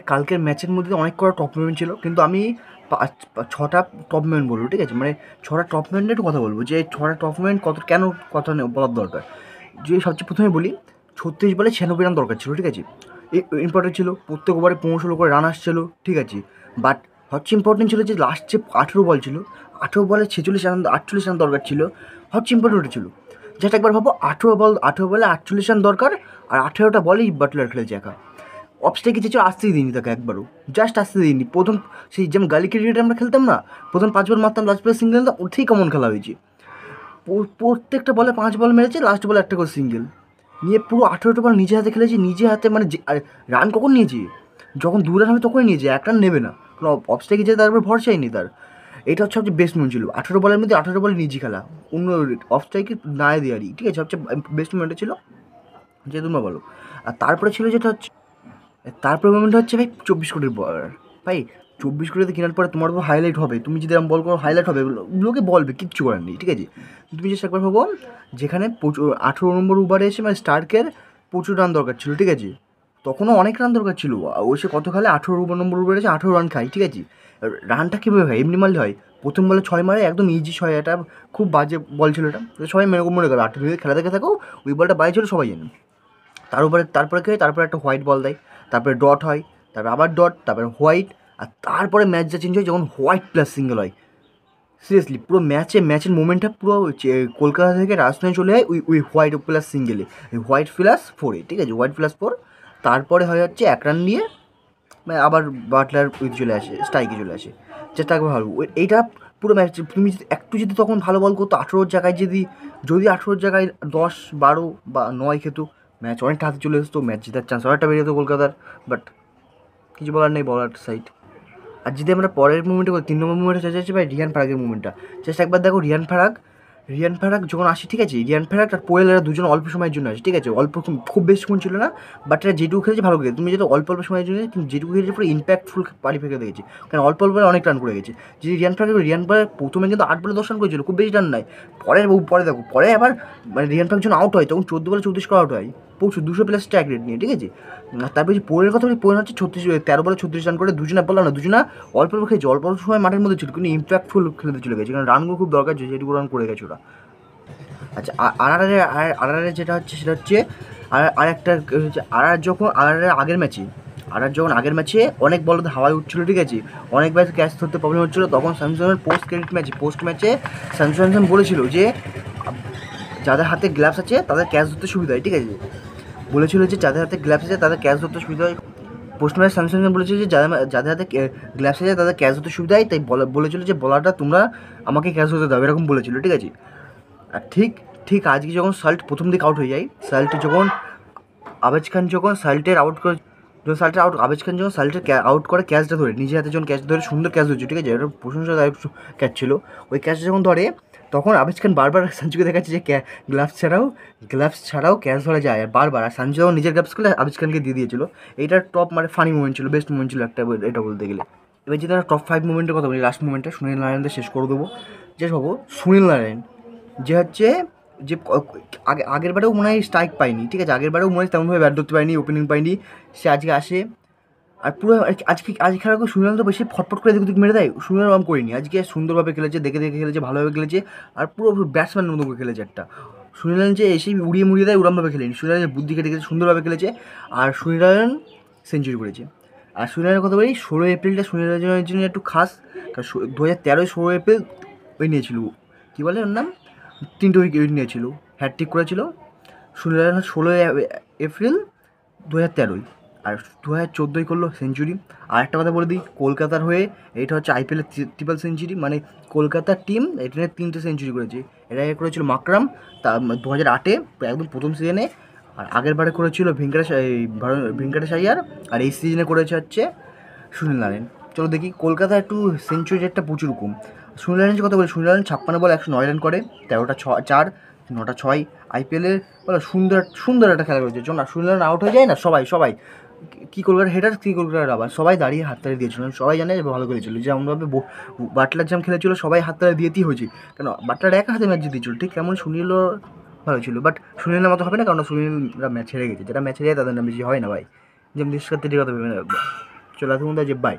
কালকের ম্যাচের মধ্যে অনেক কটা টপ মুভমেন্ট ছিল, কিন্তু আমি ছটা টপ মুভমেন্ট বলবো, ঠিক আছে? মানে ছটা টপ মুভমেন্টের একটু কথা বলবো, যে ছটা টপ মুভমেন্ট কেন কথা বলার দরকার। যে সবচেয়ে প্রথমে বলি, 36 বলে 96 রান দরকার ছিল, ঠিক আছে? ইম্পর্টেন্ট ছিল, প্রত্যেক ওভারে 15-16 করে রান আসছিল, ঠিক আছে? বাট হচ্ছে ইম্পর্টেন্ট ছিল যে লাস্ট যে 18 বল ছিল, 18 বলে 46 রান, 48 রান দরকার ছিল। হচ্ছে ইম্পর্টেন্ট ছিল, জাস্ট একবার ভাবো, 18 বলে 48 রান দরকার, আর 18টা বলেই বাটলার খেলেছে একা। অফস্ট্রাইকে চেয়েছিল, আসতেই দিইনি তাকে একবারও, জাস্ট আসতে দিইনি। প্রথম সেই যেমন গালি ক্রিকেট আমরা খেলতাম না, প্রথম 5 বল মারতাম, লাস্ট বলে সিঙ্গেল, ওর ঠিক কমন খেলা হয়েছে। প্রত্যেকটা বলে 5 বল মেরেছে, লাস্ট বলে একটা করে সিঙ্গেল নিয়ে পুরো 18টা বল নিজে হাতে খেলেছি, নিজে হাতে। মানে রান কখন নিয়েছি, যখন 2 রান হবে তখনই নিয়েছে, 1 রান নেবে না, কোনো অফস্ট্রাইকে যেতে তার উপর ভরসাই নেই তার। এটা হচ্ছে সবচেয়ে বেস্ট মুভমেন্ট ছিল, 18 বলের মধ্যে 18 বলে নিজে খেলা, অন্য অফস্ট্রাইকে না দেওয়ারই, ঠিক আছে? সবচেয়ে বেস্ট মুভমেন্টটা ছিল, যে তোমরা বলো। আর তারপরে ছিল যেটা হচ্ছে, তারপরে মোমেন্ট হচ্ছে ভাই 24 কোটির বল। ভাই 24 কোটিতে কেনার পরে তোমার তো হাইলাইট হবে, তুমি যদি এরকম বল করো হাইলাইট হবে, লোকে বলবে, কিচ্ছু করার নেই, ঠিক আছে? তুমি জাস্ট একবার ভাবো, যেখানে 18 নম্বর ওভারে এসে মানে স্টার্কের প্রচুর রান দরকার ছিল, ঠিক আছে? তখনও অনেক রান দরকার ছিল, ও সে কত খেলে, 18 নম্বর ওভারে এসে 18 রান খায়, ঠিক আছে? রানটা কীভাবে হয়, এমনি মারলে হয়? প্রথম বলে 6 মারে, একদম ইজি 6, এটা খুব বাজে বল ছিল এটা, সবাই মনে করে 8 খেলা দেখে থাকো, ওই বলটা বাজে ছিল সবাই জানে। তারপরে কী হয়, তারপরে একটা হোয়াইট বল দেয়, তারপরে ডট হয়, তারপরে আবার ডট, তারপরে হোয়াইট, আর তারপরে ম্যাচটা চেঞ্জ হয় যখন হোয়াইট প্লাস সিঙ্গেল হয়। সিরিয়াসলি পুরো ম্যাচের মোমেন্টটা পুরো কলকাতা থেকে রাজস্থানে চলে যায় ওই হোয়াইট প্লাস সিঙ্গেলে, ওই হোয়াইট প্লাস 4-এ, ঠিক আছে? হোয়াইট প্লাস 4, তারপরে হয় হচ্ছে 1 রান নিয়ে মানে আবার বাটলার চলে আসে, স্ট্রাইকে চলে আসে, যেটা একবার ভালো এইটা পুরো ম্যাচ। তুমি যদি একটু যদি তখন ভালো বল করতো, 18-র জায়গায় যদি 18-র জায়গায় 10, 12 বা 9 খেত, ম্যাচ অনেকটা হাতে চলে আসতো, ম্যাচ জেতার চান্স অনেকটা বেরিয়ে যেত কলকাতার। বাট কিছু বলার নেই, বলার সাইড। আর যদি আমরা পরের মুভমেন্টে করি, 3 নম্বর মুভমেন্টে চাইছি ভাই রিয়ান পারাগের মুভমেন্টটা। জাস্ট একবার দেখো, রিয়ান পারাগ যখন আসে, ঠিক আছে? রিয়ান পারাগ আর পোয়েল, এরা দুজন অল্প সময়ের জন্য আসে, ঠিক আছে? অল্প, খুব বেশিক্ষণ ছিল না, বাট এরা যেটুকু খেলেছে ভালো খেলেছে। তুমি যেটা অল্প সময়ের জন্য, কিন্তু যেটুকু খেলেছে পুরো ইম্প্যাক্টফুল পারি ফেঁকে দিয়েছে, কারণ অল্প অনেক রান করে গেছে। যদি রিয়ান পারাগ প্রথমে কিন্তু 8 বলে 10 রান করেছিল, খুব বেশি রান নাই। পরে দেখো, পরে আবার মানে রিয়ান পারাগ যখন আউট হয়, তখন 14 বলে 34 করে আউট হয়, প্রচুর 200+ স্ট্রাইক রেট নিয়ে, ঠিক আছে? আর তারপরে যে পোয়েলের কথা বলি, পোয়েল হচ্ছে 13 বলে 36 রান করে, দুজনে বললাম না, দুজনা অল্প খেয়েছে, অল্প সময় মাঠের মধ্যে ছিল, কিন্তু ইম্প্যাক্টফুল খেলতে চলে গেছে, কারণ রানগুলো খুব দরকার ছিল, যেটুকু রান করে গেছে ওরা। আচ্ছা, আরআরের যেটা হচ্ছে সেটা হচ্ছে, আর একটা হচ্ছে আরআরের আগের ম্যাচে অনেক বল হাওয়ায় উঠছিল, ঠিক আছে? অনেক ম্যাচ ক্যাচ ধরতে প্রবলেম হচ্ছিলো, তখন স্যামসনের পোস্ট ম্যাচে স্যামসন বলেছিল যে যাদের হাতে গ্লাভস আছে তাদের ক্যাচ ধরতে সুবিধা হয়, ঠিক আছে? বলেছিল যে যাদের হাতে গ্লাভস আছে তাদের ক্যাচ ধরতে সুবিধা হয়। পোস্ট ম্যাচ স্যামসন বলেছিল যে যাদের হাতে গ্লাভস আছে তাদের ক্যাচ ধরতে সুবিধা হয়, তাই বলেছিল যে বলারটা তোমরা আমাকে ক্যাচ ধরতে দাও, এরকম বলেছিল, ঠিক আছে? আর ঠিক ঠিক আজকে যখন সাল্ট প্রথম দিকে আউট হয়ে যায়, আবেজ খান যখন সাল্টের আউট করে, আবেজ খান যখন সাল্টের আউট করে, ক্যাচটা ধরে নিজের হাতে যখন ক্যাচ ধরে, সুন্দর ক্যাচ ধরছে, ঠিক আছে? এটা প্রশংসাদায়ক ক্যাচ ছিল। ওই ক্যাচটা যখন ধরে, তখন আবেজ খান বারবার সঞ্জুকে দেখাচ্ছে যে গ্লাভস ছাড়াও ক্যাচ ধরা যায়, আর বারবার। আর সঞ্জু যখন নিজের গ্লাভস খুলে আবেজ খানকে দিয়ে দিয়েছিল। এইটার টপ মানে ফানি মুভমেন্ট ছিল, বেস্ট মুভমেন্ট ছিল একটা, এটা বলতে গেলে। এবার যদি আমরা টপ 5 মুভমেন্টের কথা বলি, লাস্ট মুভমেন্টটা সুনীল নারায়ণদের শেষ করে দেবো। যে ভাবো, সুনীল নারায়ণ যে হচ্ছে, যে আগের বারেও মনে হয় স্ট্রাইক পায়নি, ঠিক আছে? আগের বারেও মনে হয় তেমনভাবে ব্যাট ধরতে পায়নি, ওপেনিং পায়নি, সে আজকে আসে। আর পুরো আজ খেলার সুনীল তো বেশি ফটফট করে দিক মেরে দেয়, সুনীল রাম করিনি, আজকে সুন্দরভাবে খেলেছে, দেখে খেলেছে, ভালোভাবে খেলেছে, আর পুরো ব্যাটসম্যানের মতো খেলেছে একটা। সুনীল যে এসেই উড়িয়ে মুড়িয়ে দেয়, ওরমভাবে খেলেনি, সুনীল বুদ্ধি কেটে গেছে, সুন্দরভাবে খেলেছে, আর সুনীল সেঞ্চুরি করেছে। আর সুনীলের কথা বলি, 16 এপ্রিলটা সুনীলের জন্য একটু খাস, কারণ 2013 16 এপ্রিল ওই নিয়েছিল, কী বলে ওর নাম, 3টে উইকেট নিয়েছিল, হ্যাটট্রিক করেছিল সুনীল। 16 এপ্রিল 2013, আর 2014 করলো সেঞ্চুরি। আর একটা কথা বলে দিই, কলকাতার হয়ে এটা হচ্ছে আইপিএলের ট্রিপল সেঞ্চুরি, মানে কলকাতার টিম এটা 3টে সেঞ্চুরি করেছে। এটা করেছিল মাকরাম, তা 2008-এ, একদম প্রথম সিজনে। আর আগের বারে করেছিল ভেঙ্কটেশ আইয়ার, আর এই সিজনে করেছে হচ্ছে সুনীল নারায়ণ। চলো দেখি, কলকাতা একটু সেঞ্চুরি রেটটা প্রচুর কম। সুনীল নারায়ণের কথা বলি, সুনীল নারায়ণ 56 বলে 109 রান করে, 13টা 4, 9টা 6। আইপিএলে বলো সুন্দর একটা খেলা করেছে। যখন সুনীল নারায়ণ আউট হয়ে যায় না, সবাই কী কলকাতার হেডার, কী কলকাতার আবার সবাই দাঁড়িয়ে হাততালি দিয়েছিল, সবাই জানে যে ভালো খেলেছিল, যেমনভাবে বাটলার যেমন খেলেছিল সবাই হাততালি দিয়েতেই হয়েছে, কেন বাটলার একা হাতে ম্যাচ জিতেছিল, ঠিক তেমন সুনীলও ভালো ছিল। বাট সুনীলের মতো হবে না, কারণ সুনীলরা ম্যাচ হেরে গেছে, যেটা ম্যাচ হেরে যায় তাদের নাম বেশি হয় না ভাই। যে আমি ডিসকাস কথা ভেবে রাখবো। চলো এতক্ষণ যে বাই।